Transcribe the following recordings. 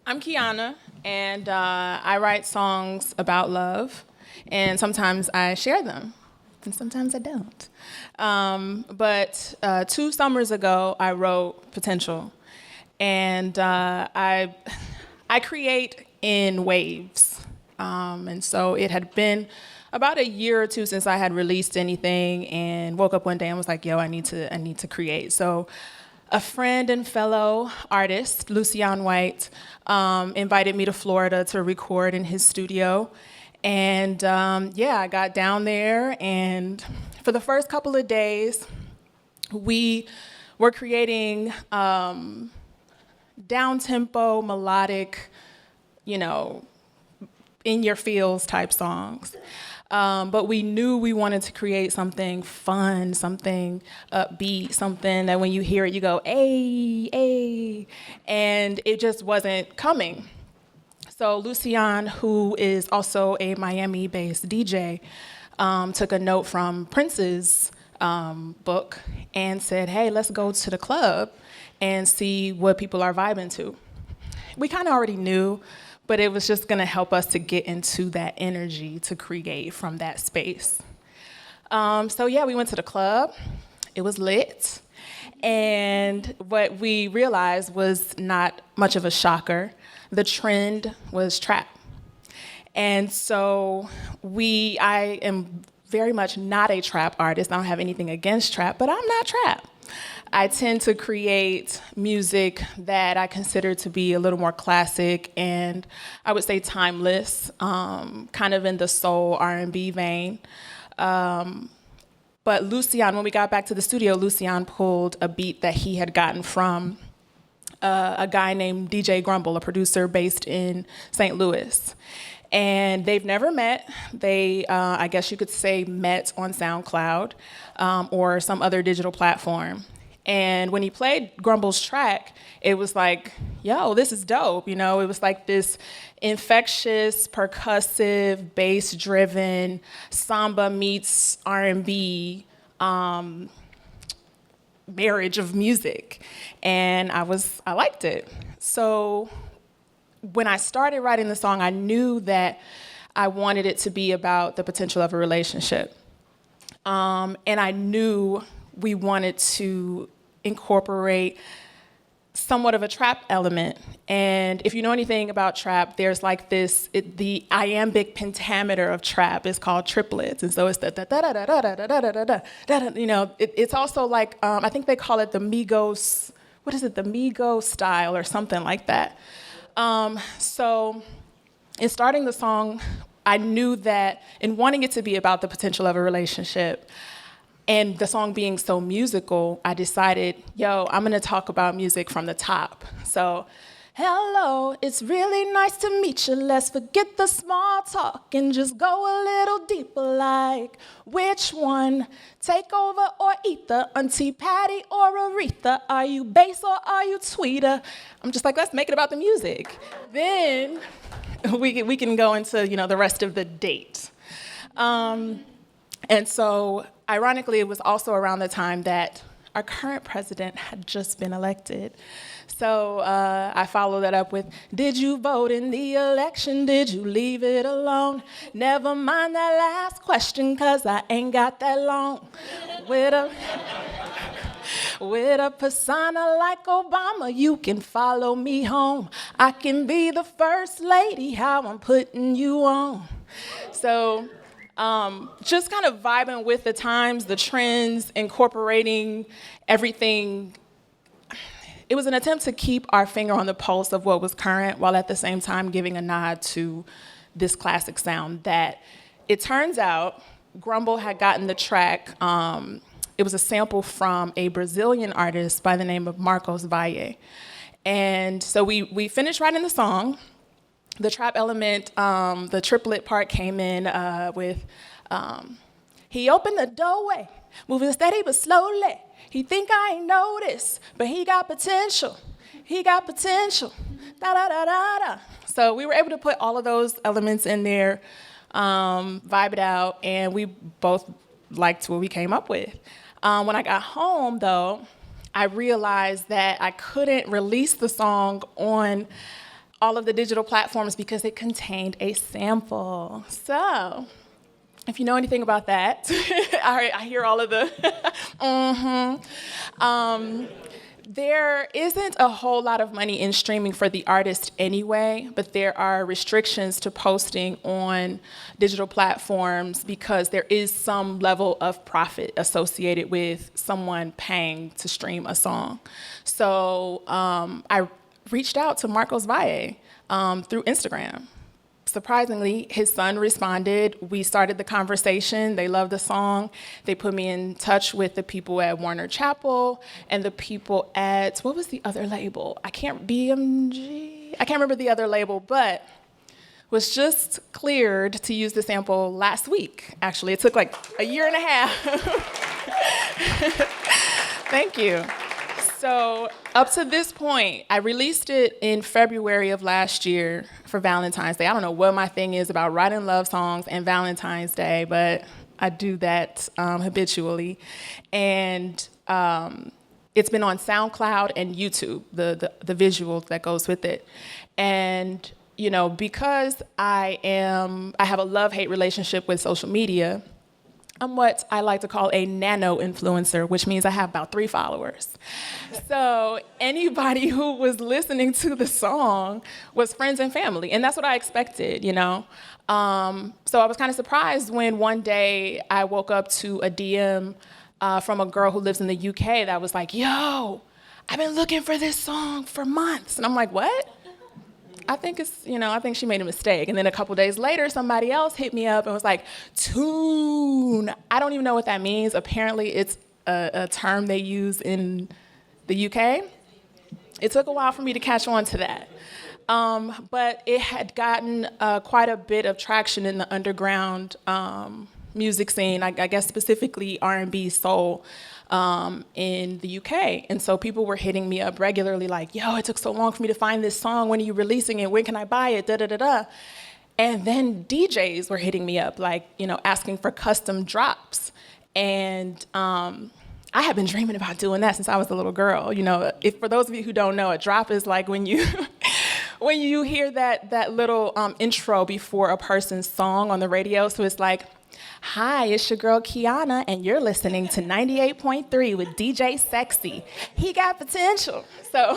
I'm Keanna, and I write songs about love, and sometimes I share them, and sometimes I don't. But 2 summers ago, I wrote Potential, and I create in waves, and so it had been about a year or two since I had released anything, and woke up one day and was like, "Yo, I need to create." So a friend and fellow artist, Lucian White, invited me to Florida to record in his studio. And yeah, I got down there, and for the first couple of days, we were creating down-tempo, melodic, you know, in your feels type songs. But we knew we wanted to create something fun, something upbeat, something that when you hear it, you go, "Ay, ay," and it just wasn't coming. So Lucian, who is also a Miami-based DJ, took a note from Prince's book and said, "Hey, let's go to the club and see what people are vibing to." We kind of already knew, but it was just gonna help us to get into that energy to create from that space. So yeah, we went to the club. It was lit. And what we realized was not much of a shocker. The trend was trap. And so I am very much not a trap artist. I don't have anything against trap, but I'm not trap. I tend to create music that I consider to be a little more classic and I would say timeless, kind of in the soul R&B vein. But Lucian, when we got back to the studio, Lucian pulled a beat that he had gotten from a guy named DJ Grumble, a producer based in St. Louis. And they've never met. They, I guess you could say, met on SoundCloud or some other digital platform. And when he played Grumble's track, it was like, yo, this is dope. You know, it was like this infectious, percussive, bass-driven, samba meets R&B marriage of music. And I liked it. So when I started writing the song, I knew that I wanted it to be about the potential of a relationship. And I knew we wanted to incorporate somewhat of a trap element. And if you know anything about trap, there's like the iambic pentameter of trap is called triplets. And so it's the da da da da da da da da da da da. You know, it's also like, I think they call it the Migos, what is it, the Migos style or something like that. So in starting the song, I knew that in wanting it to be about the potential of a relationship, and the song being so musical, I decided, yo, I'm gonna talk about music from the top. So, hello, it's really nice to meet you. Let's forget the small talk and just go a little deeper, like, which one? Take over or ether? Auntie Patty or Aretha? Are you bass or are you tweeter? I'm just like, let's make it about the music. Then we can go into, you know, the rest of the date. And so, ironically, it was also around the time that our current president had just been elected. So I followed that up with, did you vote in the election? Did you leave it alone? Never mind that last question, 'cause I ain't got that long. With a persona like Obama, you can follow me home. I can be the first lady, how I'm putting you on. So just kind of vibing with the times, the trends, incorporating everything. It was an attempt to keep our finger on the pulse of what was current while at the same time giving a nod to this classic sound that it turns out Grumble had gotten the track. It was a sample from a Brazilian artist by the name of Marcos Valle. And so we finished writing the song. The trap element, the triplet part came in with, he opened the doorway, moving steady but slowly. He think I ain't noticed, but he got potential. He got potential, da da da da da. So we were able to put all of those elements in there, vibe it out, and we both liked what we came up with. When I got home, though, I realized that I couldn't release the song on all of the digital platforms because it contained a sample. So, if you know anything about that, I hear all of the there isn't a whole lot of money in streaming for the artist anyway, but there are restrictions to posting on digital platforms because there is some level of profit associated with someone paying to stream a song. So I reached out to Marcos Valle through Instagram. Surprisingly, his son responded. We started the conversation. They loved the song. They put me in touch with the people at Warner Chappell and the people at, what was the other label? BMG? I can't remember the other label, but was just cleared to use the sample last week, actually. It took like a year and a half. Thank you. So up to this point, I released it in February of last year for Valentine's Day. I don't know what my thing is about writing love songs and Valentine's Day, but I do that habitually. And it's been on SoundCloud and YouTube, the visual that goes with it. And you know, because I have a love-hate relationship with social media, I'm what I like to call a nano-influencer, which means I have about 3 followers. So anybody who was listening to the song was friends and family, and that's what I expected, you know? So I was kind of surprised when one day I woke up to a DM from a girl who lives in the UK that was like, yo, I've been looking for this song for months. And I'm like, what? I think she made a mistake. And then a couple days later, somebody else hit me up and was like, tune. I don't even know what that means. Apparently, it's a term they use in the UK. It took a while for me to catch on to that. But it had gotten quite a bit of traction in the underground music scene, I guess specifically R&B, soul, in the UK. And so people were hitting me up regularly like, yo, it took so long for me to find this song. When are you releasing it? When can I buy it? Da-da-da-da. And then DJs were hitting me up like, you know, asking for custom drops. And I had been dreaming about doing that since I was a little girl. You know, for those of you who don't know, a drop is like when you when you hear that little intro before a person's song on the radio. So it's like, hi, it's your girl Keanna, and you're listening to 98.3 with DJ Sexy. He got potential. So,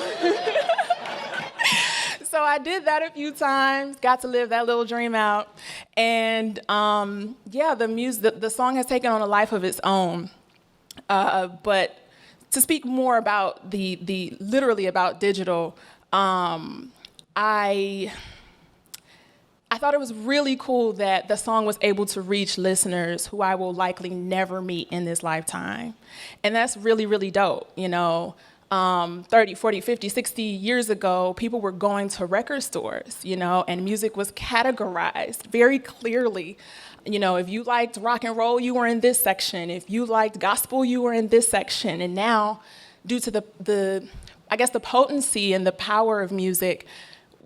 so I did that a few times, got to live that little dream out. And the song has taken on a life of its own. But to speak more about literally about digital, I thought it was really cool that the song was able to reach listeners who I will likely never meet in this lifetime. And that's really, really dope. You know, 30, 40, 50, 60 years ago, people were going to record stores, you know, and music was categorized very clearly. You know, if you liked rock and roll, you were in this section. If you liked gospel, you were in this section. And now, due to the potency and the power of music,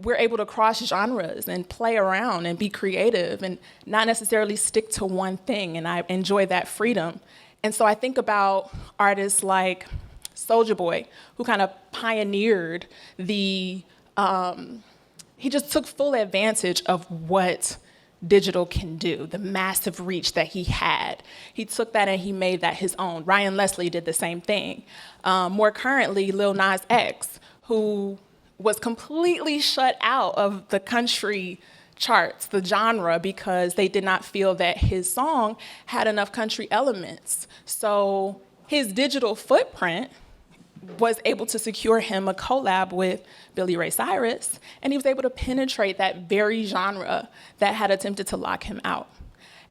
we're able to cross genres and play around and be creative and not necessarily stick to one thing. And I enjoy that freedom. And so I think about artists like Soulja Boy, who kind of pioneered he just took full advantage of what digital can do, the massive reach that he had. He took that and he made that his own. Ryan Leslie did the same thing. More currently, Lil Nas X, who was completely shut out of the country charts, the genre, because they did not feel that his song had enough country elements. So his digital footprint was able to secure him a collab with Billy Ray Cyrus, and he was able to penetrate that very genre that had attempted to lock him out.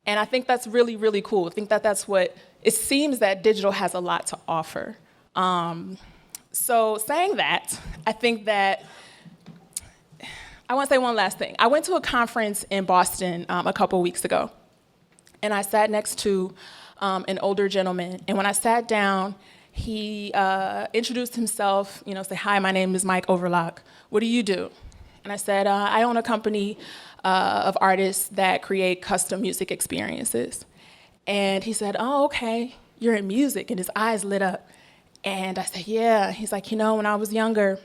And I think that's really, really cool. I think that's what, it seems that digital has a lot to offer. So saying that, I think that, I want to say one last thing. I went to a conference in Boston a couple weeks ago, and I sat next to an older gentleman. And when I sat down, he introduced himself, you know, said, hi, my name is Mike Overlock. What do you do? And I said, I own a company of artists that create custom music experiences. And he said, oh, okay, you're in music, and his eyes lit up. And I said, yeah. He's like, you know, when I was younger,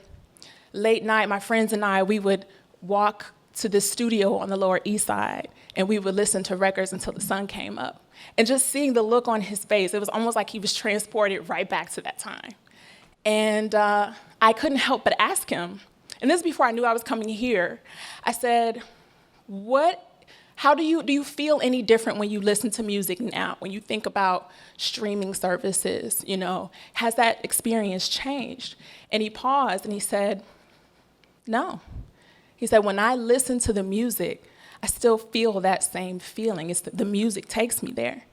late night, my friends and I, we would walk to the studio on the Lower East Side, and we would listen to records until the sun came up. And just seeing the look on his face, it was almost like he was transported right back to that time. And I couldn't help but ask him, and this is before I knew I was coming here. I said, how do you feel any different when you listen to music now? When you think about streaming services, has that experience changed? And he paused and he said, no. He said, when I listen to the music, I still feel that same feeling. The music takes me there.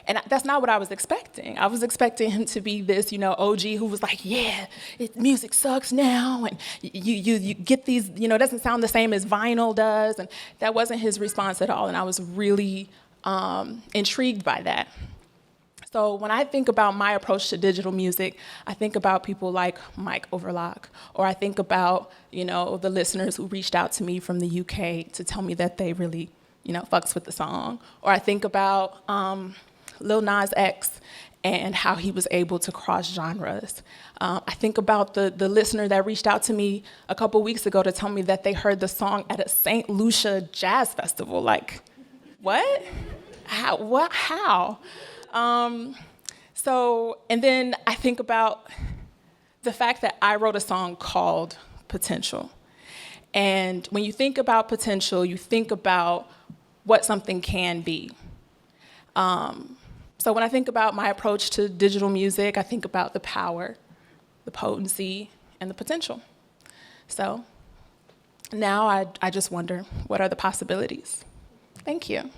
And that's not what I was expecting. I was expecting him to be this, OG who was like, yeah, music sucks now, and you get these, it doesn't sound the same as vinyl does, and that wasn't his response at all, and I was really intrigued by that. So when I think about my approach to digital music, I think about people like Mike Overlock, or I think about, the listeners who reached out to me from the UK to tell me that they really, fucks with the song, or I think about Lil Nas X and how he was able to cross genres. I think about the listener that reached out to me a couple weeks ago to tell me that they heard the song at a St. Lucia Jazz Festival. Like, what? How? And then I think about the fact that I wrote a song called Potential. And when you think about potential, you think about what something can be. So when I think about my approach to digital music, I think about the power, the potency, and the potential. So now I just wonder, what are the possibilities? Thank you.